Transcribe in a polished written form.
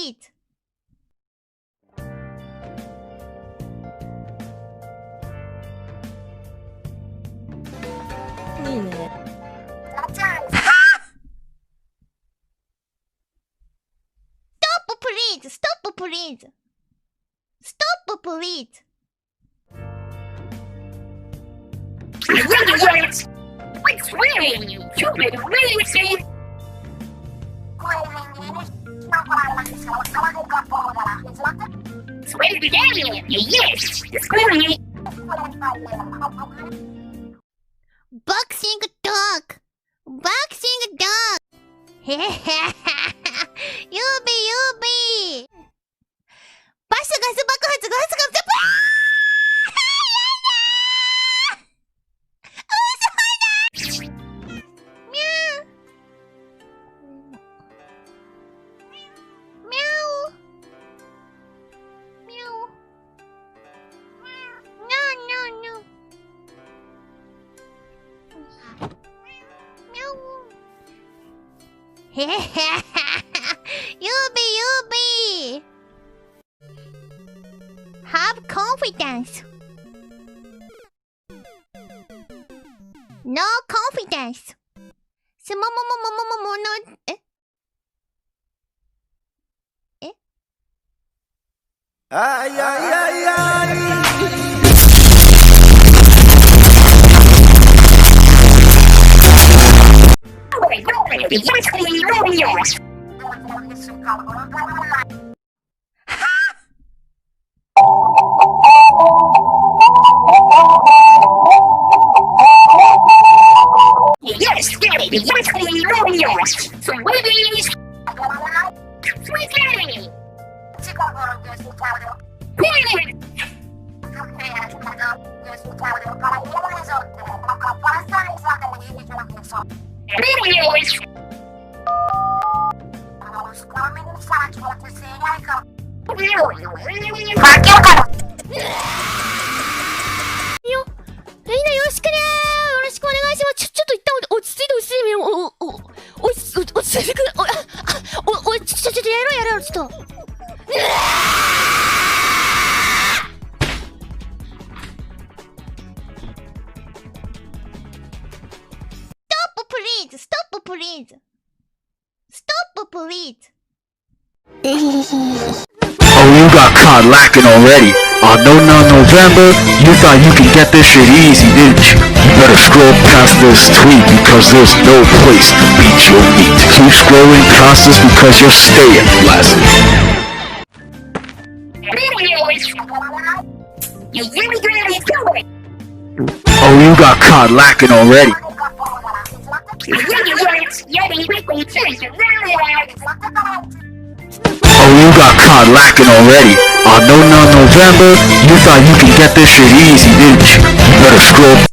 please. いいね。Stop please. Stop please. Stop please. What's wrong? You've been racing. Swear to God, yes, it's great. Boxing dog. Boxing dog. Yubi. バスガス爆発ガスガスYubi! Have confidence. No confidence. すももももももの、Ay, ay, ay, ay. Yes, Daddy, yes, you're yours. So, babies. Sweet Daddy. Videos. Stop please! Stop please! Stop please! Oh, you got caught lacking already. On No November, you thought you could get this shit easy, didn't you? You better scroll past this tweet because there's no place to beat your meat. Keep scrolling past this because you're staying blasted. Videos. You really gonna do it. Oh, you got caught lacking already. Oh, you got caught lacking already. On No November, you thought you could get this shit easy, didn't you? You better scroll